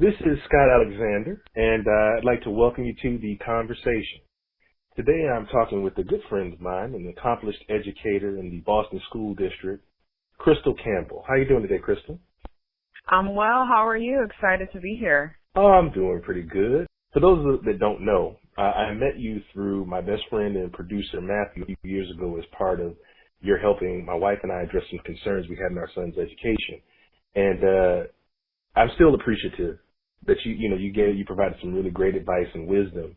This is Scott Alexander, and I'd like to welcome you to the conversation. Today I'm talking with a good friend of mine, an accomplished educator in the Boston School District, Crystal Campbell. How are you doing today, Crystal? I'm well. How are you? Excited to be here. Oh, I'm doing pretty good. For those that don't know, I met you through my best friend and producer, Matthew, a few years ago as part of your helping my wife and I address some concerns we had in our son's education. And I'm still appreciative that you provided some really great advice and wisdom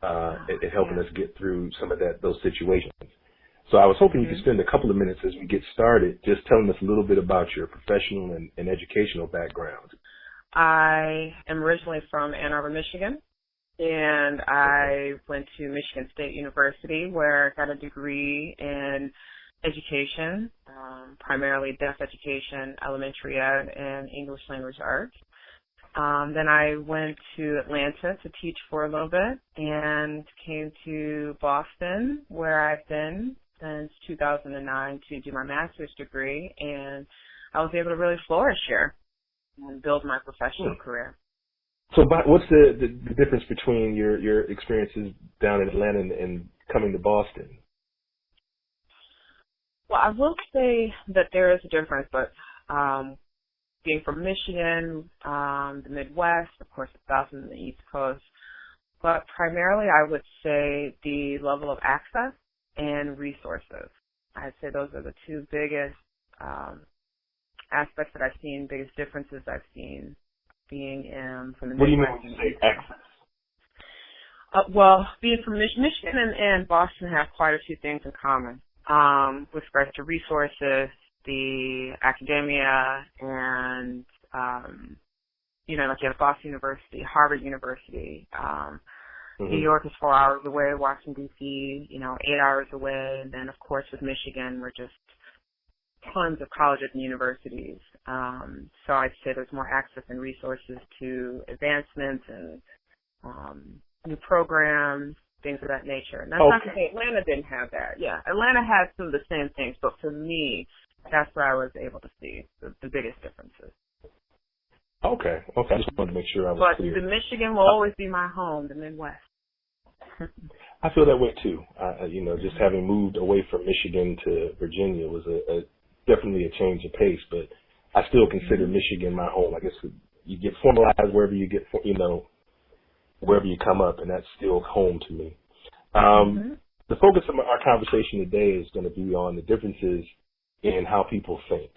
at helping us get through some of those situations. So I was hoping you could spend a couple of minutes as we get started just telling us a little bit about your professional and educational background. I am originally from Ann Arbor, Michigan, and I went to Michigan State University where I got a degree in education, primarily deaf education, elementary ed, and English language arts. Then I went to Atlanta to teach for a little bit and came to Boston, where I've been since 2009 to do my master's degree, and I was able to really flourish here and build my professional career. So what's the difference between your experiences down in Atlanta and coming to Boston? Well, I will say that there is a difference, but being from Michigan, the Midwest, of course, the South and the East Coast, but primarily I would say the level of access and resources. I'd say those are the two biggest aspects that I've seen, biggest differences I've seen being from the Midwest. What do you mean when you say access? Well, being from Michigan and Boston have quite a few things in common with regards to resources, the academia, and, like you have Boston University, Harvard University. New York is 4 hours away, Washington, D.C., 8 hours away. And then, of course, with Michigan, we're just tons of colleges and universities. So I'd say there's more access and resources to advancements and new programs, things of that nature. And that's not to say Atlanta didn't have that. Yeah, Atlanta had some of the same things, but for me, that's where I was able to see the biggest differences. Okay. I just wanted to make sure I was clear. But the Michigan will always be my home, the Midwest. I feel that way too. Just having moved away from Michigan to Virginia was definitely a change of pace, but I still consider Michigan my home. I guess you get formalized wherever you get, wherever you come up, and that's still home to me. The focus of our conversation today is going to be on the differences in how people think.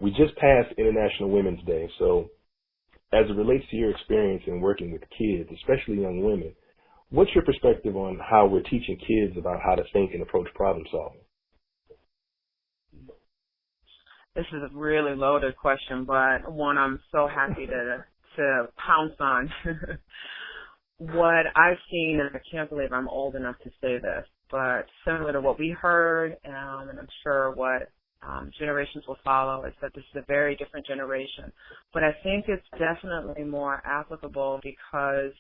We just passed International Women's Day, so as it relates to your experience in working with kids, especially young women, what's your perspective on how we're teaching kids about how to think and approach problem solving? This is a really loaded question, but one I'm so happy to pounce on. What I've seen, and I can't believe I'm old enough to say this, but similar to what we heard, and I'm sure what generations will follow, is that this is a very different generation. But I think it's definitely more applicable because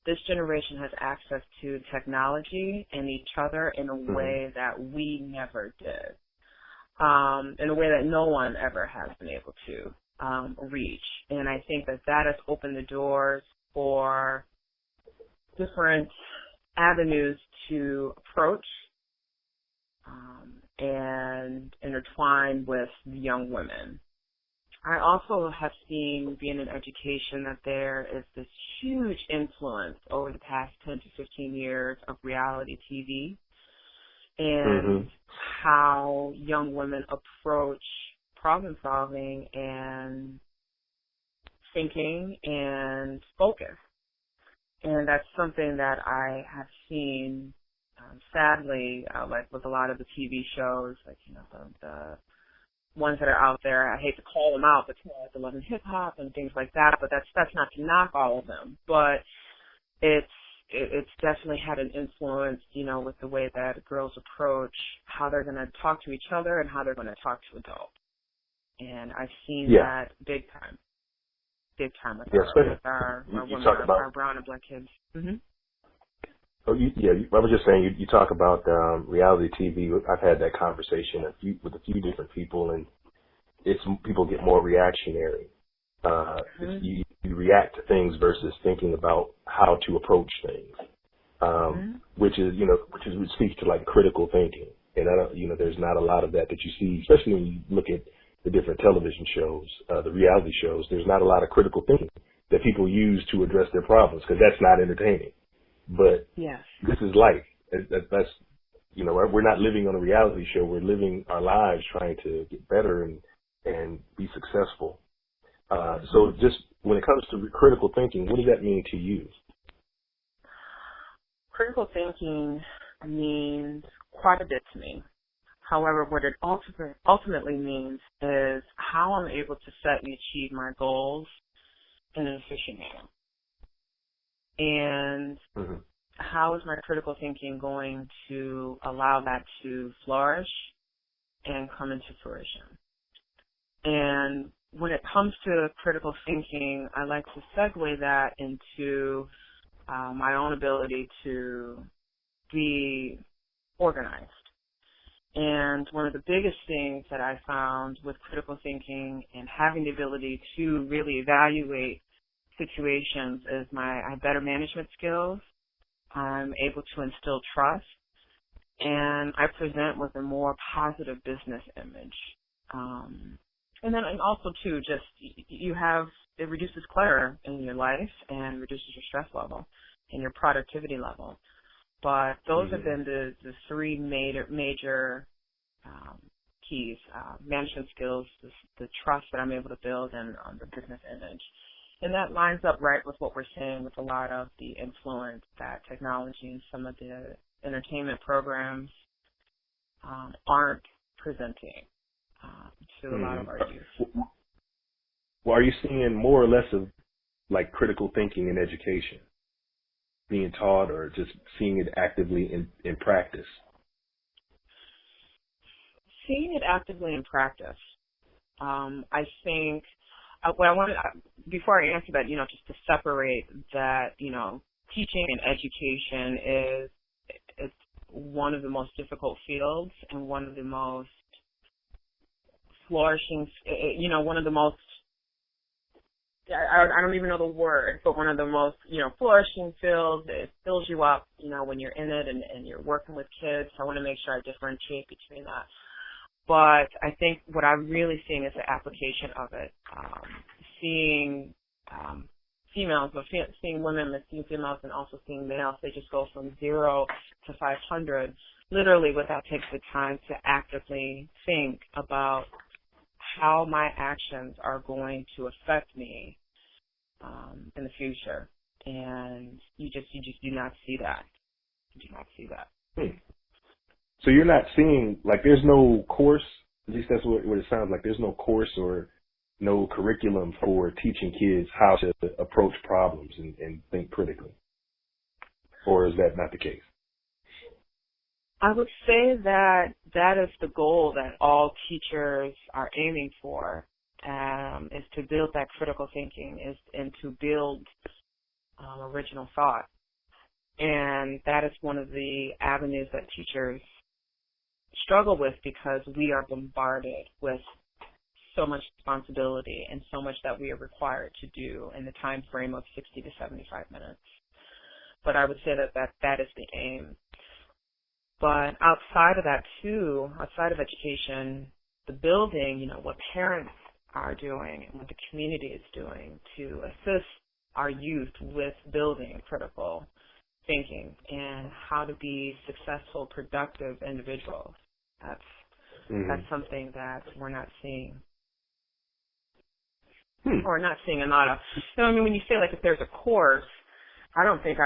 this generation has access to technology and each other in a way that we never did, in a way that no one ever has been able to reach. And I think that has opened the doors for different avenues to approach and intertwine with young women. I also have seen, being in education, that there is this huge influence over the past 10 to 15 years of reality TV and how young women approach problem solving and thinking and focus. And that's something that I have seen, sadly, like with a lot of the TV shows, like, the ones that are out there. I hate to call them out, but like the Love and Hip Hop and things like that. But that's not to knock all of them. But it's definitely had an influence, with the way that girls approach how they're going to talk to each other and how they're going to talk to adults. And I've seen that big time with our women, our brown and black kids. Oh, I was just saying, you talk about reality TV. I've had that conversation with a few different people, and people get more reactionary. You react to things versus thinking about how to approach things, which speaks to like critical thinking. And there's not a lot of that you see, especially when you look at the different television shows, the reality shows. There's not a lot of critical thinking that people use to address their problems, because that's not entertaining. But this is life. That's we're not living on a reality show. We're living our lives trying to get better and be successful. So just when it comes to critical thinking, what does that mean to you? Critical thinking means quite a bit to me. However, what it ultimately means is how I'm able to set and achieve my goals in an efficient manner. And how is my critical thinking going to allow that to flourish and come into fruition? And when it comes to critical thinking, I like to segue that into my own ability to be organized. And one of the biggest things that I found with critical thinking and having the ability to really evaluate situations is I have better management skills. I'm able to instill trust, and I present with a more positive business image. And also too, just it reduces clutter in your life and reduces your stress level and your productivity level. But those have been the three major keys: management skills, the trust that I'm able to build, and the business image. And that lines up right with what we're seeing with a lot of the influence that technology and some of the entertainment programs aren't presenting to a lot of our youth. Well, are you seeing more or less of like critical thinking in education being taught, or just seeing it actively in practice? Seeing it actively in practice. I think what I wanted, before I answer that, just to separate that, teaching and education it's one of the most difficult fields and one of the most flourishing, one of the most, I don't even know the word, but one of the most, flourishing fields. It fills you up, when you're in it and you're working with kids. So I want to make sure I differentiate between that. But I think what I'm really seeing is the application of it. Seeing females, but seeing women, seeing females, and also seeing males, they just go from 0 to 500 literally without taking the time to actively think about how my actions are going to affect me in the future. And you just do not see that. You do not see that. So you're not seeing, like, there's no course, at least that's what it sounds like, there's no course or no curriculum for teaching kids how to approach problems and think critically. Or is that not the case? I would say that is the goal that all teachers are aiming for, is to build that critical thinking, and to build original thought. And that is one of the avenues that teachers struggle with, because we are bombarded with so much responsibility and so much that we are required to do in the time frame of 60 to 75 minutes. But I would say that is the aim. But outside of that too, outside of education, the building, what parents are doing and what the community is doing to assist our youth with building critical thinking and how to be successful, productive individuals. That's something that we're not seeing. Or not seeing a lot of. When you say, like, if there's a course, I don't think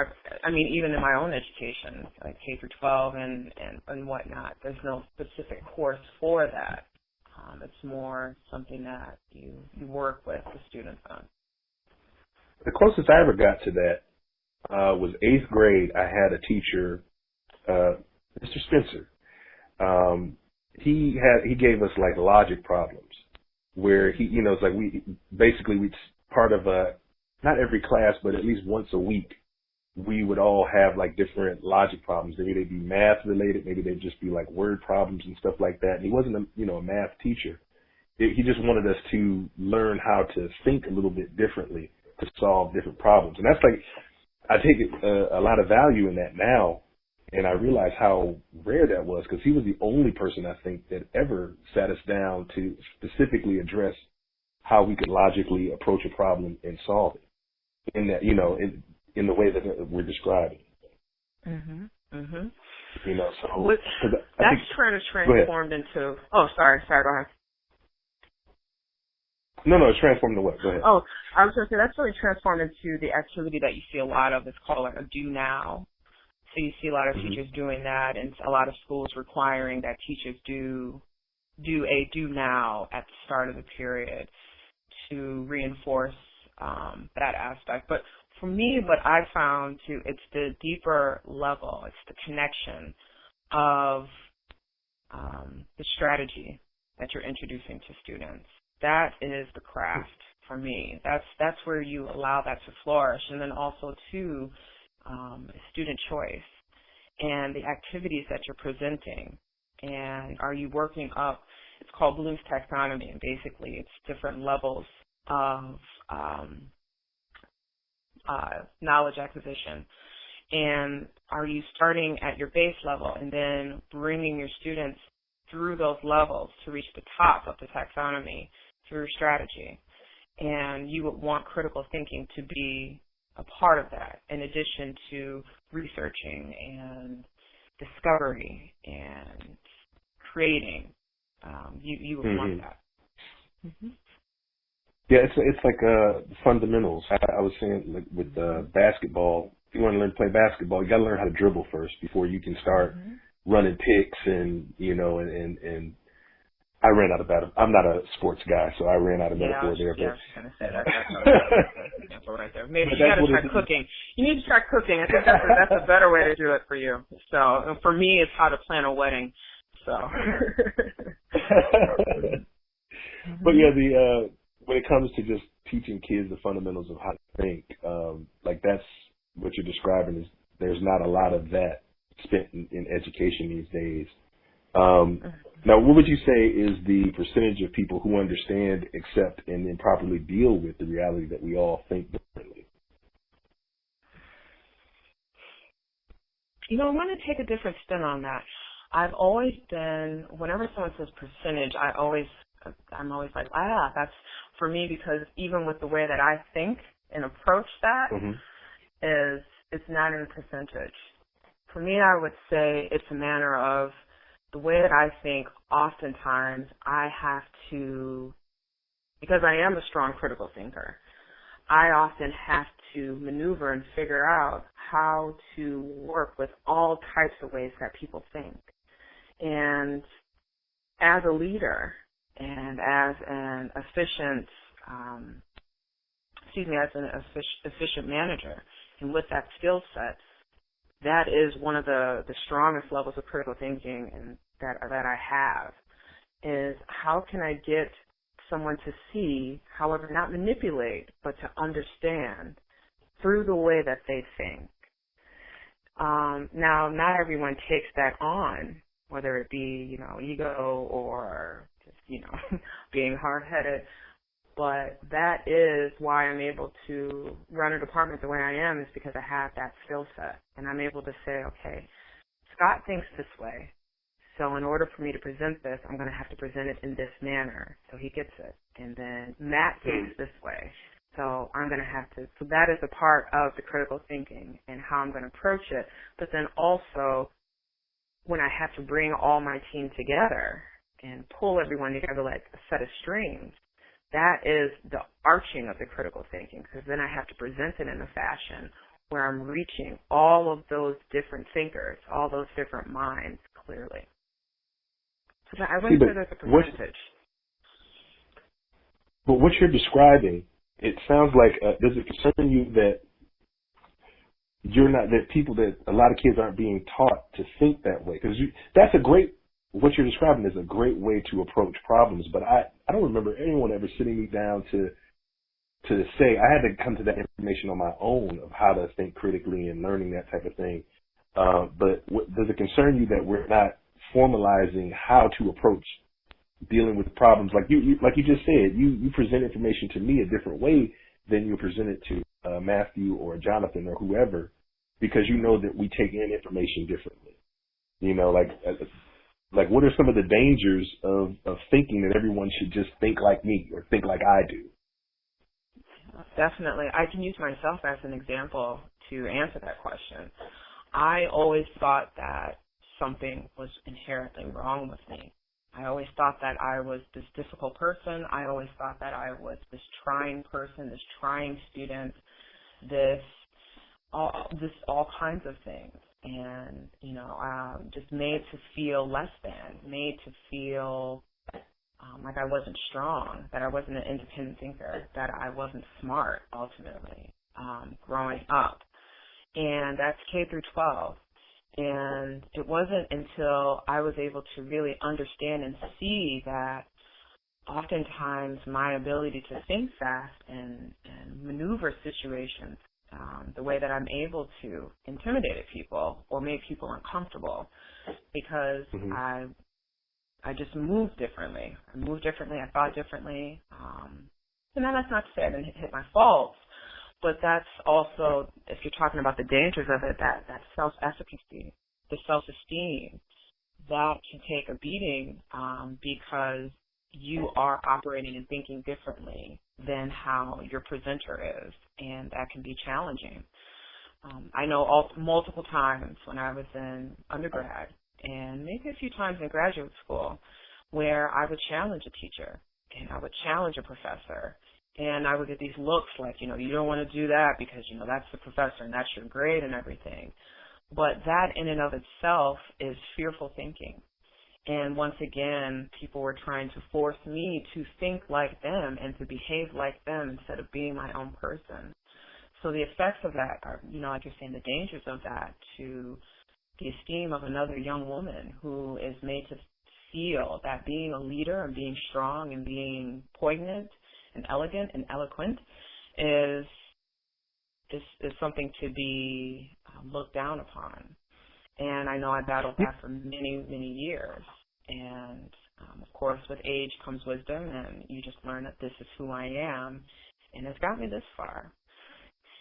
even in my own education, like K through 12 and whatnot, there's no specific course for that. It's more something that you work with the students on. The closest I ever got to that was 8th grade. I had a teacher, Mr. Spencer. He gave us like logic problems where it's like we part of not every class, but at least once a week, we would all have like different logic problems. Maybe they'd be math related, maybe they'd just be like word problems and stuff like that. And he wasn't a math teacher. He just wanted us to learn how to think a little bit differently, to to solve different problems. And that's like, I take a lot of value in that now. And I realize how rare that was, because he was the only person, I think, that ever sat us down to specifically address how we could logically approach a problem and solve it in that, you know, in the way that we're describing. Mhm. Mhm. You know, so that's transformed into. Oh, sorry. Go ahead. No, it's transformed into what? Go ahead. Oh, I was going to say that's really transformed into the activity that you see a lot of. It's called like a do now. So you see a lot of teachers doing that, and a lot of schools requiring that teachers do a do now at the start of the period to reinforce that aspect. But for me, what I found too, it's the deeper level. It's the connection of the strategy that you're introducing to students. That is the craft for me. That's where you allow that to flourish, and then also too. Student choice and the activities that you're presenting, and are you working up, it's called Bloom's taxonomy, and basically it's different levels of knowledge acquisition, and are you starting at your base level and then bringing your students through those levels to reach the top of the taxonomy through strategy. And you would want critical thinking to be a part of that, in addition to researching and discovery and creating. You would want that. Mm-hmm. Yeah, it's like fundamentals. I was saying, like with basketball, if you want to learn to play basketball, you got to learn how to dribble first before you can start running picks and and I ran out of battle. I'm not a sports guy, so I ran out of metaphor there. Yeah, I was going to say that. That's an example right there. Maybe you got to try cooking. You need to try cooking. I think that's a better way to do it for you. So for me, it's how to plan a wedding. So. But yeah, when it comes to just teaching kids the fundamentals of how to think, like that's what you're describing is there's not a lot of that spent in education these days. Now, what would you say is the percentage of people who understand, accept, and then properly deal with the reality that we all think differently? I'm going to take a different spin on that. I've always been, whenever someone says percentage, I'm always like, that's for me, because even with the way that I think and approach that, is it's not in a percentage. For me, I would say it's a matter of the way that I think. Oftentimes I have to, because I am a strong critical thinker, I often have to maneuver and figure out how to work with all types of ways that people think. And as a leader and as an efficient, efficient manager, and with that skill set, that is one of the strongest levels of critical thinking and that I have, is how can I get someone to see, however, not manipulate, but to understand through the way that they think. Now, not everyone takes that on, whether it be, ego or just, being hard-headed. But that is why I'm able to run a department the way I am, is because I have that skill set. And I'm able to say, okay, Scott thinks this way. So in order for me to present this, I'm going to have to present it in this manner so he gets it. And then Matt thinks this way. So I'm going to have to, so that is a part of the critical thinking and how I'm going to approach it. But then also, when I have to bring all my team together and pull everyone together like a set of strings, that is the arching of the critical thinking, because then I have to present it in a fashion where I'm reaching all of those different thinkers, all those different minds clearly. So I wouldn't say there's a percentage. But what you're describing, it sounds like, does it concern you that that a lot of kids aren't being taught to think that way? Because what you're describing is a great way to approach problems, but I don't remember anyone ever sitting me down to say, I had to come to that information on my own of how to think critically and learning that type of thing. But does it concern you that we're not formalizing how to approach dealing with problems? Like you just said, you present information to me a different way than you present it to Matthew or Jonathan or whoever, because you know that we take in information differently. You know, like what are some of the dangers of thinking that everyone should just think like me or think like I do? Definitely. I can use myself as an example to answer that question. I always thought that something was inherently wrong with me. I always thought that I was this difficult person. I always thought that I was this trying person, this trying student, all kinds of things. And, just made to feel less than, made to feel like I wasn't strong, that I wasn't an independent thinker, that I wasn't smart, ultimately, growing up. And that's K through 12. And it wasn't until I was able to really understand and see that oftentimes my ability to think fast and maneuver situations, the way that I'm able to intimidate people or make people uncomfortable, because I just moved differently. I thought differently. And then that's not to say I didn't hit my faults, but that's also, if you're talking about the dangers of it, that self-efficacy, the self-esteem, that can take a beating because you are operating and thinking differently than how your presenter is, and that can be challenging. I know multiple times when I was in undergrad and maybe a few times in graduate school where I would challenge a teacher and I would challenge a professor, and I would get these looks like, you don't want to do that because, that's the professor and that's your grade and everything. But that in and of itself is fearful thinking. And once again, people were trying to force me to think like them and to behave like them instead of being my own person. So the effects of that are, like you're saying, the dangers of that to the esteem of another young woman who is made to feel that being a leader and being strong and being poignant and elegant and eloquent is something to be looked down upon. And I know I battled that for many, many years. And, of course, with age comes wisdom, and you just learn that this is who I am, and it's got me this far.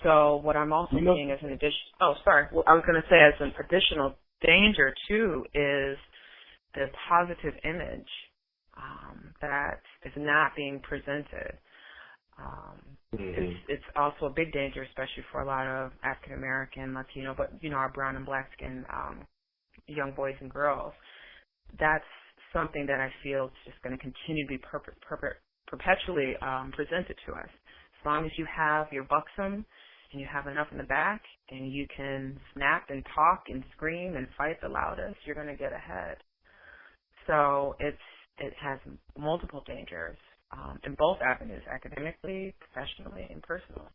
So what I'm also seeing as an I was going to say as an additional danger, too, is the positive image that is not being presented. It's also a big danger, especially for a lot of African American, Latino, but our brown and black skinned young boys and girls. That's something that I feel is just going to continue to be perpetually presented to us. As long as you have your buxom and you have enough in the back and you can snap and talk and scream and fight the loudest, you're going to get ahead. So it has multiple dangers in both avenues, academically, professionally, and personally.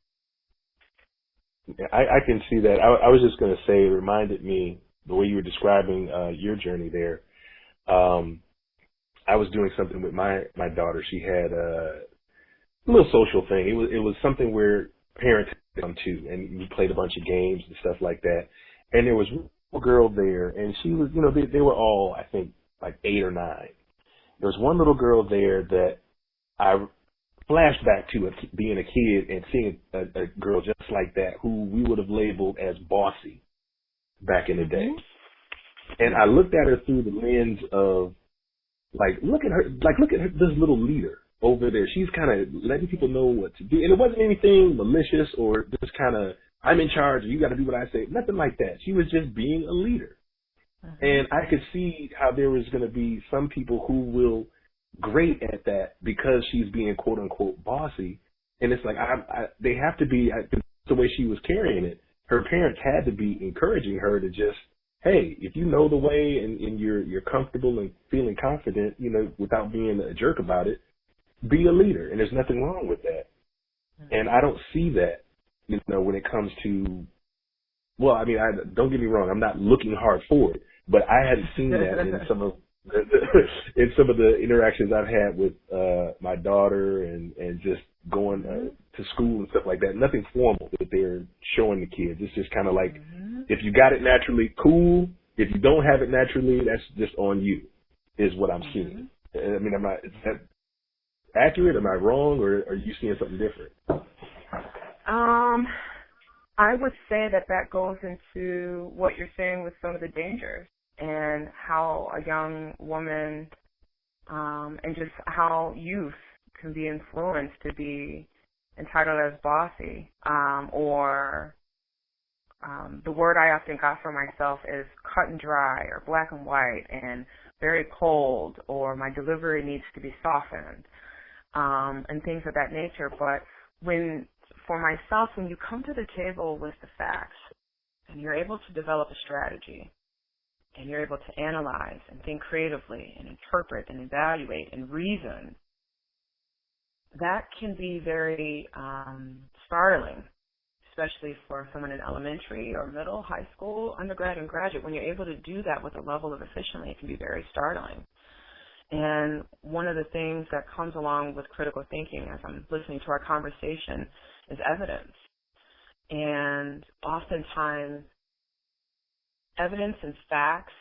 Yeah, I can see that. I was just going to say, it reminded me, the way you were describing your journey there, I was doing something with my daughter. She had a little social thing. It was something where parents had come to, and we played a bunch of games and stuff like that. And there was a girl there, and she was, they were all, I think, like 8 or 9. There was one little girl there that I flashed back to being a kid and seeing a girl just like that who we would have labeled as bossy back in the day. And I looked at her through the lens of, look at her, this little leader over there. She's kind of letting people know what to do. And it wasn't anything malicious or just kind of, I'm in charge and you got to do what I say. Nothing like that. She was just being a leader. And I could see how there was going to be some people who will grate at that because she's being quote unquote bossy. And it's like, they have to be, the way she was carrying it, her parents had to be encouraging her to just, hey, if you know the way and you're comfortable and feeling confident, without being a jerk about it, be a leader. And there's nothing wrong with that. And I don't see that, when it comes to, well, I mean, don't get me wrong, I'm not looking hard for it, but I hadn't seen that in some of the interactions I've had with my daughter and just going to school and stuff like that. Nothing formal that they're showing the kids. It's just kind of like, if you got it naturally, cool. If you don't have it naturally, that's just on you, is what I'm seeing. I mean, is that accurate? Am I wrong, or are you seeing something different? Um, I would say that that goes into what you're saying with some of the dangers and how a young woman and just how youth can be influenced to be entitled as bossy or the word I often got for myself is cut and dry or black and white and very cold or my delivery needs to be softened and things of that nature. But for myself, when you come to the table with the facts and you're able to develop a strategy and you're able to analyze and think creatively and interpret and evaluate and reason, that can be very startling, especially for someone in elementary or middle, high school, undergrad, and graduate. When you're able to do that with a level of efficiency, it can be very startling. And one of the things that comes along with critical thinking as I'm listening to our conversation is evidence. And oftentimes, evidence and facts,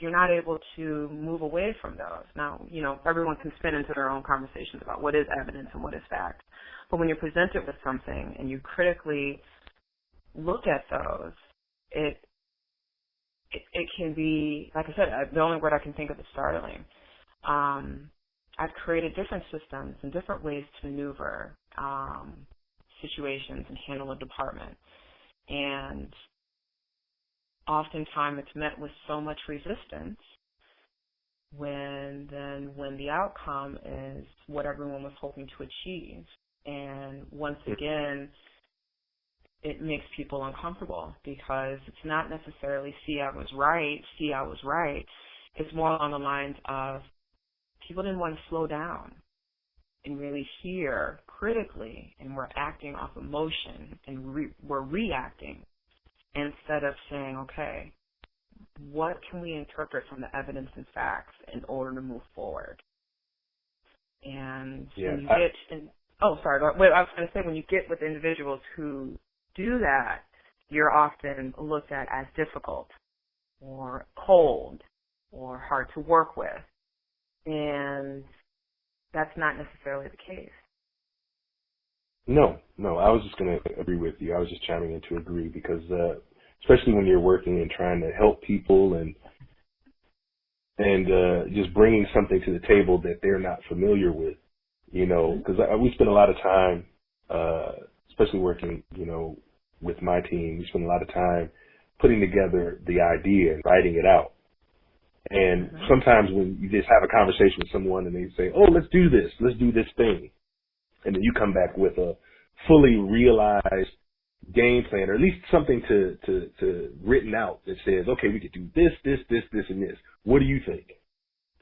you're not able to move away from those. Now, everyone can spin into their own conversations about what is evidence and what is fact. But when you're presented with something and you critically look at those, it can be, like I said, the only word I can think of is startling. I've created different systems and different ways to maneuver situations and handle a department. And oftentimes it's met with so much resistance when the outcome is what everyone was hoping to achieve. And once again, it makes people uncomfortable because it's not necessarily see I was right. It's more along the lines of people didn't want to slow down and really hear critically, and we're acting off emotion and we're reacting instead of saying, okay, what can we interpret from the evidence and facts in order to move forward? And when you I was going to say, when you get with individuals who do that, you're often looked at as difficult or cold or hard to work with. And that's not necessarily the case. No, I was just going to agree with you. I was just chiming in to agree because especially when you're working and trying to help people and just bringing something to the table that they're not familiar with, because we spend a lot of time, especially working, with my team, we spend a lot of time putting together the idea and writing it out. And sometimes when you just have a conversation with someone and they say, oh, let's do this thing. And then you come back with a fully realized game plan, or at least something to written out that says, okay, we could do this, and this. What do you think?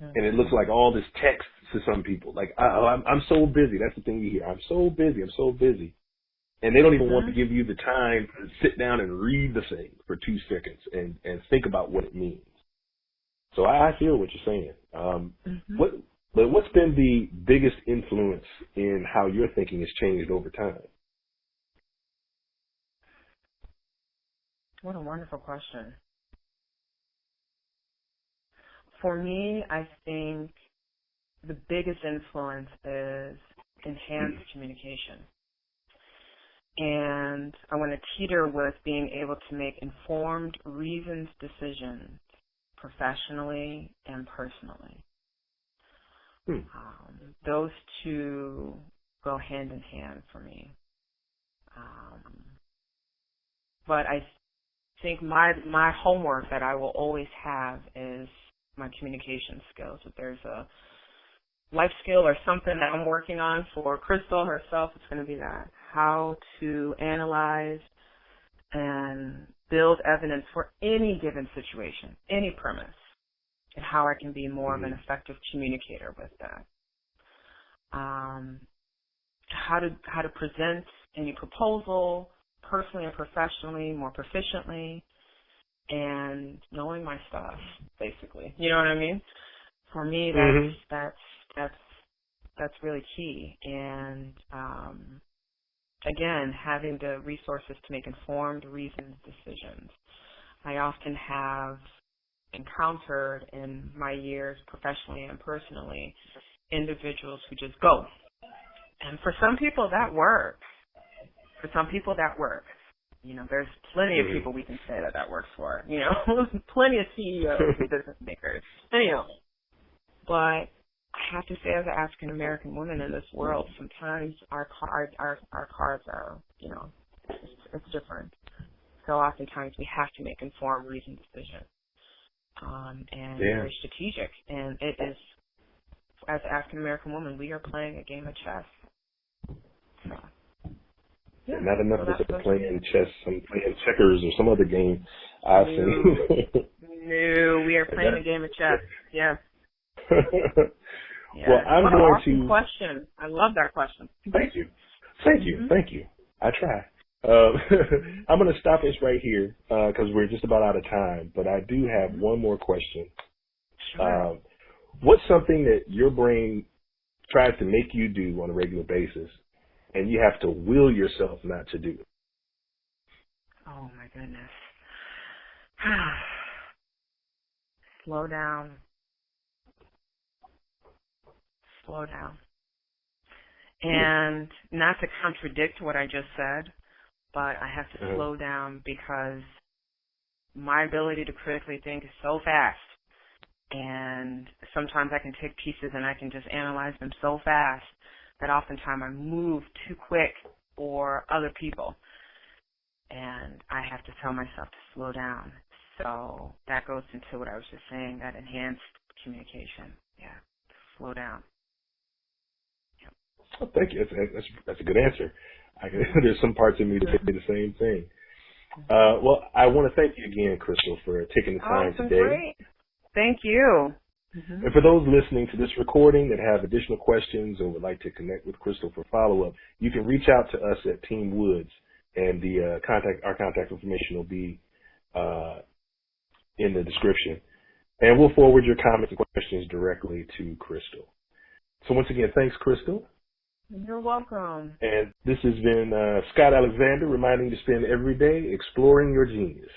And it looks like all this text to some people. Like, I'm so busy. That's the thing you hear. I'm so busy. And they don't even want to give you the time to sit down and read the thing for 2 seconds and think about what it means. So I feel what you're saying. What's been the biggest influence in how your thinking has changed over time? What a wonderful question. For me, I think the biggest influence is enhanced communication. And I want to teeter with being able to make informed, reasoned decisions professionally and personally. Those two go hand in hand for me. But I think my homework that I will always have is my communication skills. If there's a life skill or something that I'm working on for Crystal herself, it's going to be that. How to analyze and build evidence for any given situation, any premise, and how I can be more of an effective communicator with that. How to present any proposal personally and professionally more proficiently, and knowing my stuff, basically. You know what I mean? For me, that's really key. And again, having the resources to make informed, reasoned decisions. I often have encountered in my years professionally and personally individuals who just go. And for some people that works. For some people, that works. There's plenty of people we can say that works for. Plenty of CEOs and business makers. But I have to say, as an African American woman in this world, sometimes our cards are, it's different. So oftentimes we have to make informed, reasoned decisions, and very strategic. And it is, as an African American woman, we are playing a game of chess. So, yeah, not enough just playing chess, some playing checkers or some other game I've seen. No, we are playing a game of chess. Yeah. Well, I'm going to. Question. I love that question. Thank you. I try. I'm going to stop this right here because we're just about out of time. But I do have one more question. Sure. What's something that your brain tries to make you do on a regular basis, and you have to will yourself not to do? Oh my goodness. Slow down. And not to contradict what I just said, but I have to slow down because my ability to critically think is so fast. And sometimes I can take pieces and I can just analyze them so fast that oftentimes I move too quick for other people. And I have to tell myself to slow down. So that goes into what I was just saying, that enhanced communication. Yeah, slow down. Oh, thank you. That's a good answer. There's some parts of me that say the same thing. Well, I want to thank you again, Crystal, for taking the time today. Great. Thank you. And for those listening to this recording that have additional questions or would like to connect with Crystal for follow-up, you can reach out to us at Team Woods, and our contact information will be in the description. And we'll forward your comments and questions directly to Crystal. So once again, thanks, Crystal. You're welcome. And this has been Scott Alexander reminding you to spend every day exploring your genius.